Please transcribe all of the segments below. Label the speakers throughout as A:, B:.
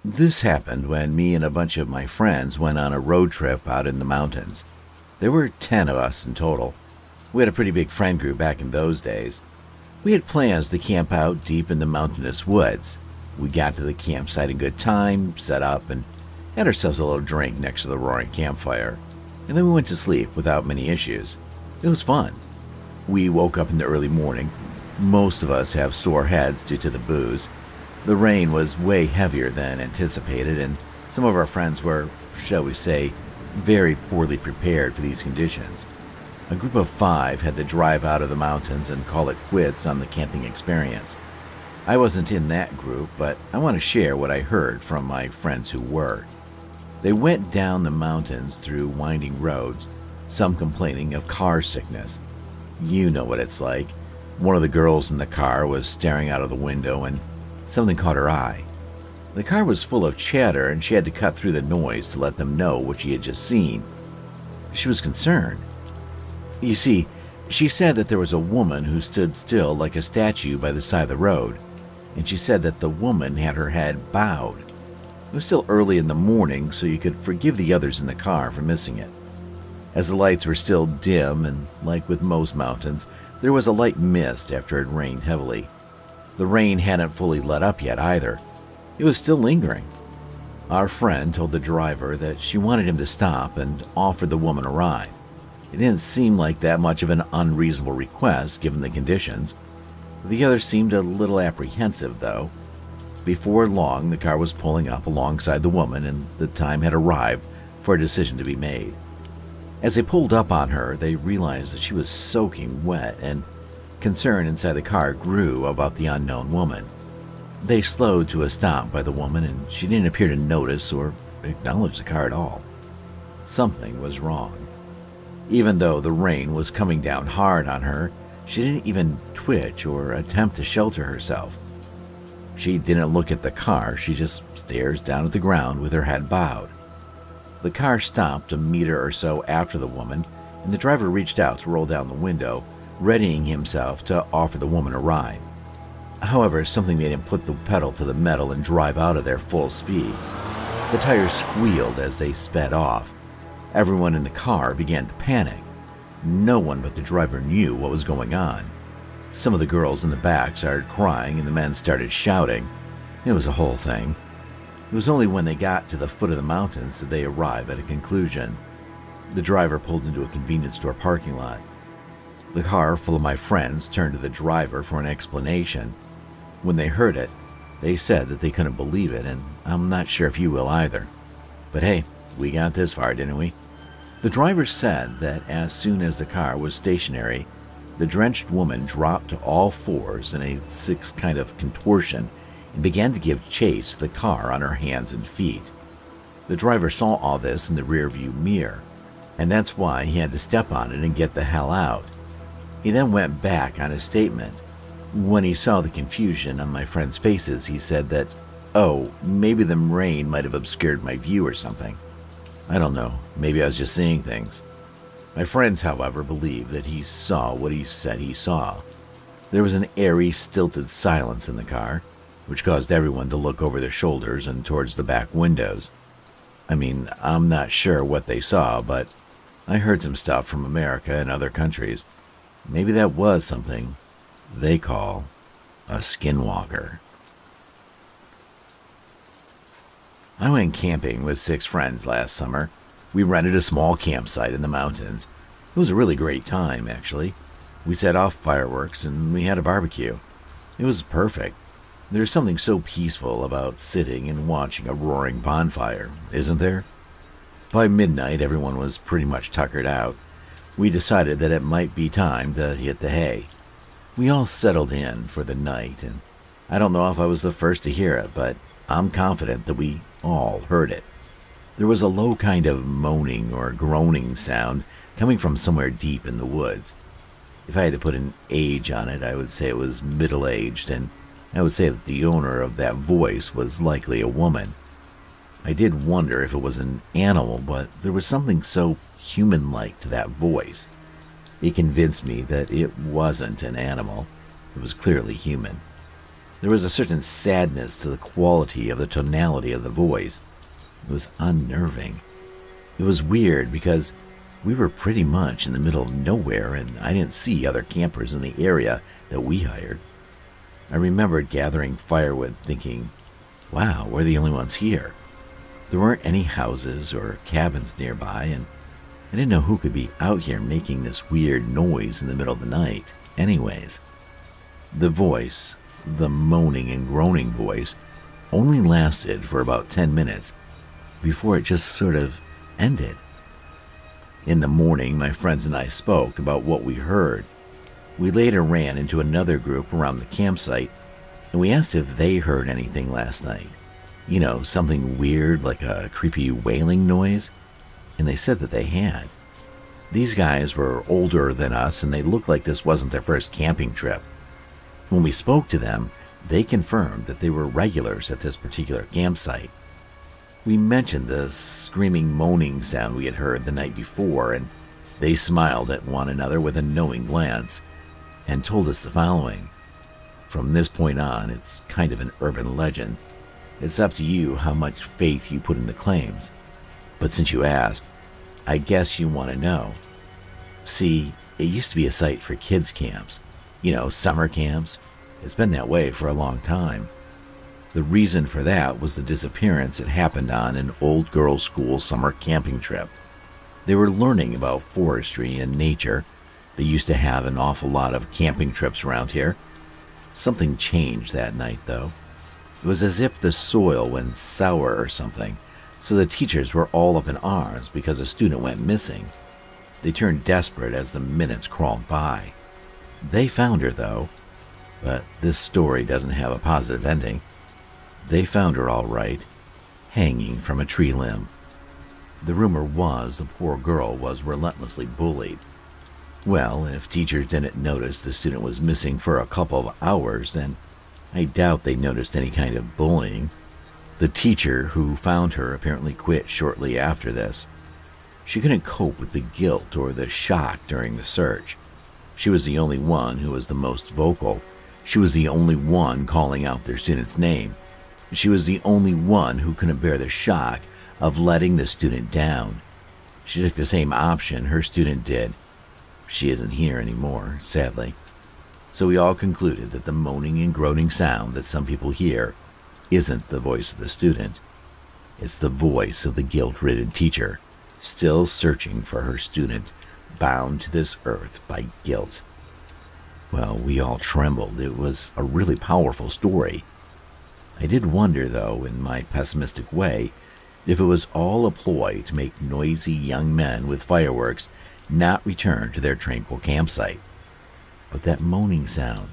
A: This happened when me and a bunch of my friends went on a road trip out in the mountains. There were 10 of us in total. We had a pretty big friend group back in those days. We had plans to camp out deep in the mountainous woods. We got to the campsite in good time, set up, and had ourselves a little drink next to the roaring campfire. And then we went to sleep without many issues. It was fun. We woke up in the early morning. Most of us have sore heads due to the booze. The rain was way heavier than anticipated, and some of our friends were, shall we say, very poorly prepared for these conditions. A group of 5 had to drive out of the mountains and call it quits on the camping experience. I wasn't in that group, but I want to share what I heard from my friends who were. They went down the mountains through winding roads, some complaining of car sickness. You know what it's like. One of the girls in the car was staring out of the window and something caught her eye. The car was full of chatter and she had to cut through the noise to let them know what she had just seen. She was concerned. You see, she said that there was a woman who stood still like a statue by the side of the road, and she said that the woman had her head bowed. It was still early in the morning, so you could forgive the others in the car for missing it. As the lights were still dim, and like with most mountains, there was a light mist after it rained heavily. The rain hadn't fully let up yet either. It was still lingering. Our friend told the driver that she wanted him to stop and offered the woman a ride. It didn't seem like that much of an unreasonable request given the conditions. The others seemed a little apprehensive, though. Before long, the car was pulling up alongside the woman, and the time had arrived for a decision to be made. As they pulled up on her, they realized that she was soaking wet, and concern inside the car grew about the unknown woman. They slowed to a stop by the woman, and she didn't appear to notice or acknowledge the car at all. Something was wrong. Even though the rain was coming down hard on her, she didn't even twitch or attempt to shelter herself. She didn't look at the car, she just stares down at the ground with her head bowed. The car stopped a meter or so after the woman, and the driver reached out to roll down the window, readying himself to offer the woman a ride. However, something made him put the pedal to the metal and drive out of there full speed. The tires squealed as they sped off. Everyone in the car began to panic. No one but the driver knew what was going on. Some of the girls in the back started crying and the men started shouting. It was a whole thing. It was only when they got to the foot of the mountains that they arrived at a conclusion. The driver pulled into a convenience store parking lot. The car full of my friends turned to the driver for an explanation. When they heard it, they said that they couldn't believe it, and I'm not sure if you will either. But hey, we got this far, didn't we? The driver said that as soon as the car was stationary, the drenched woman dropped to all fours in a 6 kind of contortion and began to give chase to the car on her hands and feet. The driver saw all this in the rearview mirror, and that's why he had to step on it and get the hell out. He then went back on his statement. When he saw the confusion on my friends' faces, he said that, oh, maybe the rain might have obscured my view or something. I don't know, maybe I was just seeing things. My friends, however, believed that he saw what he said he saw. There was an airy, stilted silence in the car, which caused everyone to look over their shoulders and towards the back windows. I mean, I'm not sure what they saw, but I heard some stuff from America and other countries. Maybe that was something they call a skinwalker. I went camping with 6 friends last summer. We rented a small campsite in the mountains. It was a really great time, actually. We set off fireworks and we had a barbecue. It was perfect. There's something so peaceful about sitting and watching a roaring bonfire, isn't there? By midnight, everyone was pretty much tuckered out. We decided that it might be time to hit the hay. We all settled in for the night, and I don't know if I was the first to hear it, but I'm confident that we all heard it. There was a low kind of moaning or groaning sound coming from somewhere deep in the woods. If I had to put an age on it, I would say it was middle-aged, and I would say that the owner of that voice was likely a woman. I did wonder if it was an animal, but there was something so human-like to that voice. It convinced me that it wasn't an animal. It was clearly human. There was a certain sadness to the quality of the tonality of the voice. It was unnerving. It was weird because we were pretty much in the middle of nowhere and I didn't see other campers in the area that we hired. I remembered gathering firewood thinking, wow, we're the only ones here. There weren't any houses or cabins nearby, and I didn't know who could be out here making this weird noise in the middle of the night. Anyways, the voice, the moaning and groaning voice, only lasted for about 10 minutes before it just sort of ended. In the morning, my friends and I spoke about what we heard. We later ran into another group around the campsite, and we asked if they heard anything last night. You know, something weird like a creepy wailing noise, and they said that they had. These guys were older than us, and they looked like this wasn't their first camping trip. When we spoke to them, they confirmed that they were regulars at this particular campsite. We mentioned the screaming, moaning sound we had heard the night before, and they smiled at one another with a knowing glance and told us the following. From this point on, it's kind of an urban legend. It's up to you how much faith you put in the claims. But since you asked, I guess you want to know. See, it used to be a site for kids' camps. You know, summer camps. It's been that way for a long time. The reason for that was the disappearance that happened on an old girls' school summer camping trip. They were learning about forestry and nature. They used to have an awful lot of camping trips around here. Something changed that night, though. It was as if the soil went sour or something, so the teachers were all up in arms because a student went missing. They turned desperate as the minutes crawled by. They found her, though, but this story doesn't have a positive ending. They found her all right, hanging from a tree limb. The rumor was the poor girl was relentlessly bullied. Well, if teachers didn't notice the student was missing for a couple of hours, then I doubt they noticed any kind of bullying. The teacher who found her apparently quit shortly after this. She couldn't cope with the guilt or the shock during the search. She was the only one who was the most vocal. She was the only one calling out their student's name. She was the only one who couldn't bear the shock of letting the student down. She took the same option her student did. She isn't here anymore, sadly. So we all concluded that the moaning and groaning sound that some people hear isn't the voice of the student. It's the voice of the guilt-ridden teacher, still searching for her student, bound to this earth by guilt. Well, we all trembled. It was a really powerful story. I did wonder, though, in my pessimistic way, if it was all a ploy to make noisy young men with fireworks not return to their tranquil campsite. But that moaning sound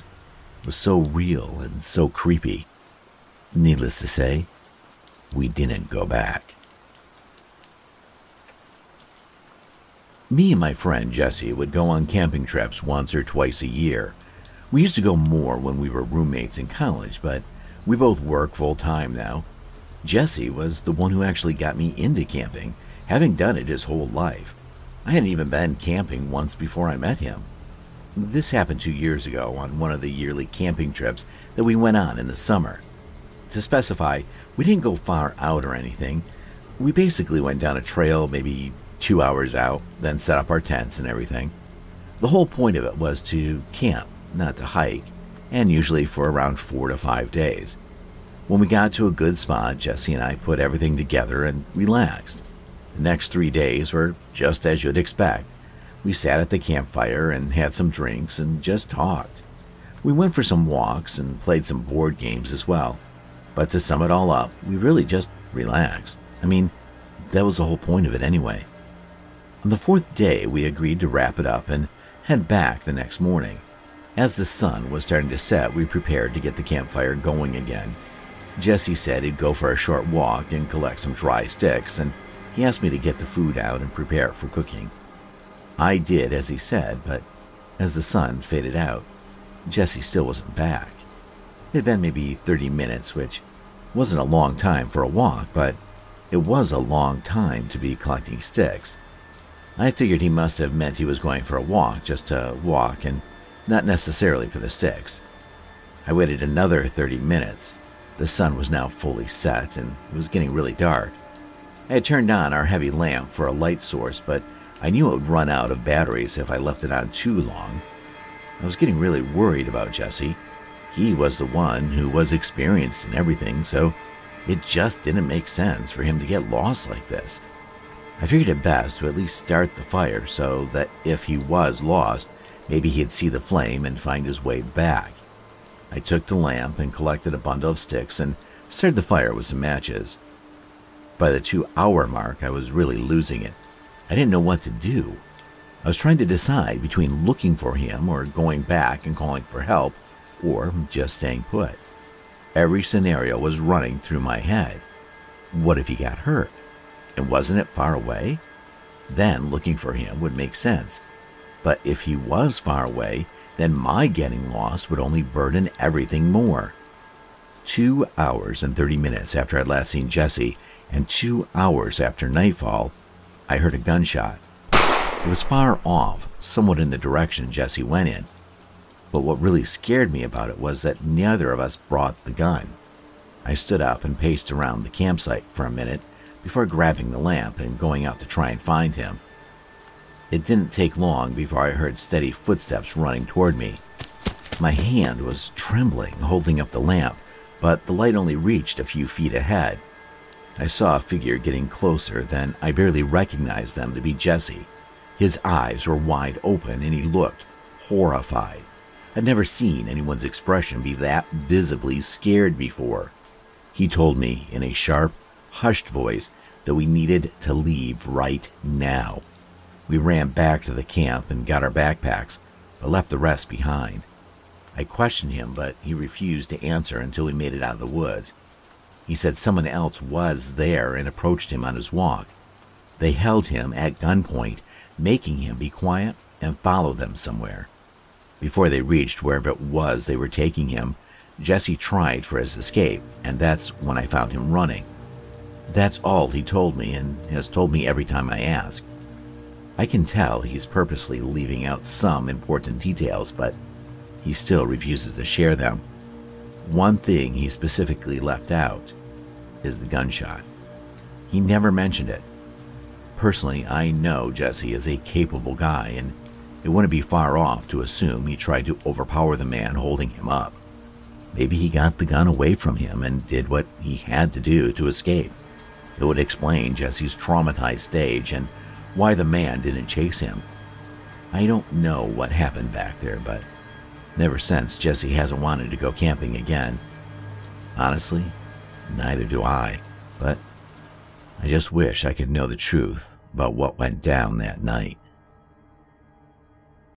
A: was so real and so creepy. Needless to say, we didn't go back. Me and my friend Jesse would go on camping trips once or twice a year. We used to go more when we were roommates in college, but we both work full-time now. Jesse was the one who actually got me into camping, having done it his whole life. I hadn't even been camping once before I met him. This happened 2 years ago on one of the yearly camping trips that we went on in the summer. To specify, we didn't go far out or anything. We basically went down a trail maybe 2 hours out, then set up our tents and everything. The whole point of it was to camp, not to hike, and usually for around 4 to 5 days. When we got to a good spot, Jesse and I put everything together and relaxed. The next 3 days were just as you'd expect. We sat at the campfire and had some drinks and just talked. We went for some walks and played some board games as well. But to sum it all up, we really just relaxed. I mean, that was the whole point of it anyway. On the 4th day, we agreed to wrap it up and head back the next morning. As the sun was starting to set, we prepared to get the campfire going again. Jesse said he'd go for a short walk and collect some dry sticks, and he asked me to get the food out and prepare for cooking. I did as he said, but as the sun faded out, Jesse still wasn't back. It had been maybe 30 minutes, which wasn't a long time for a walk, but it was a long time to be collecting sticks. I figured he must have meant he was going for a walk just to walk and not necessarily for the sticks. I waited another 30 minutes. The sun was now fully set, and it was getting really dark. I had turned on our heavy lamp for a light source, but I knew it would run out of batteries if I left it on too long. I was getting really worried about Jesse. He was the one who was experienced in everything, so it just didn't make sense for him to get lost like this. I figured it best to at least start the fire so that if he was lost, maybe he'd see the flame and find his way back. I took the lamp and collected a bundle of sticks and started the fire with some matches. By the 2-hour mark, I was really losing it. I didn't know what to do. I was trying to decide between looking for him or going back and calling for help, or just staying put. Every scenario was running through my head. What if he got hurt? And wasn't it far away? Then looking for him would make sense. But if he was far away, then my getting lost would only burden everything more. 2 hours and 30 minutes after I'd last seen Jesse, and 2 hours after nightfall, I heard a gunshot. It was far off, somewhat in the direction Jesse went in. But what really scared me about it was that neither of us brought the gun. I stood up and paced around the campsite for a minute before grabbing the lamp and going out to try and find him. It didn't take long before I heard steady footsteps running toward me. My hand was trembling, holding up the lamp, but the light only reached a few feet ahead. I saw a figure getting closer, then I barely recognized them to be Jesse. His eyes were wide open and he looked horrified. I'd never seen anyone's expression be that visibly scared before. He told me in a sharp, hushed voice that we needed to leave right now. We ran back to the camp and got our backpacks, but left the rest behind. I questioned him, but he refused to answer until we made it out of the woods. He said someone else was there and approached him on his walk. They held him at gunpoint, making him be quiet and follow them somewhere. Before they reached wherever it was they were taking him, Jesse tried for his escape, and that's when I found him running. That's all he told me, and has told me every time I ask. I can tell he's purposely leaving out some important details, but he still refuses to share them. One thing he specifically left out is the gunshot. He never mentioned it. Personally, I know Jesse is a capable guy, and it wouldn't be far off to assume he tried to overpower the man holding him up. Maybe he got the gun away from him and did what he had to do to escape. It would explain Jesse's traumatized stage and why the man didn't chase him. I don't know what happened back there, but ever since, Jesse hasn't wanted to go camping again. Honestly, neither do I, but I just wish I could know the truth about what went down that night.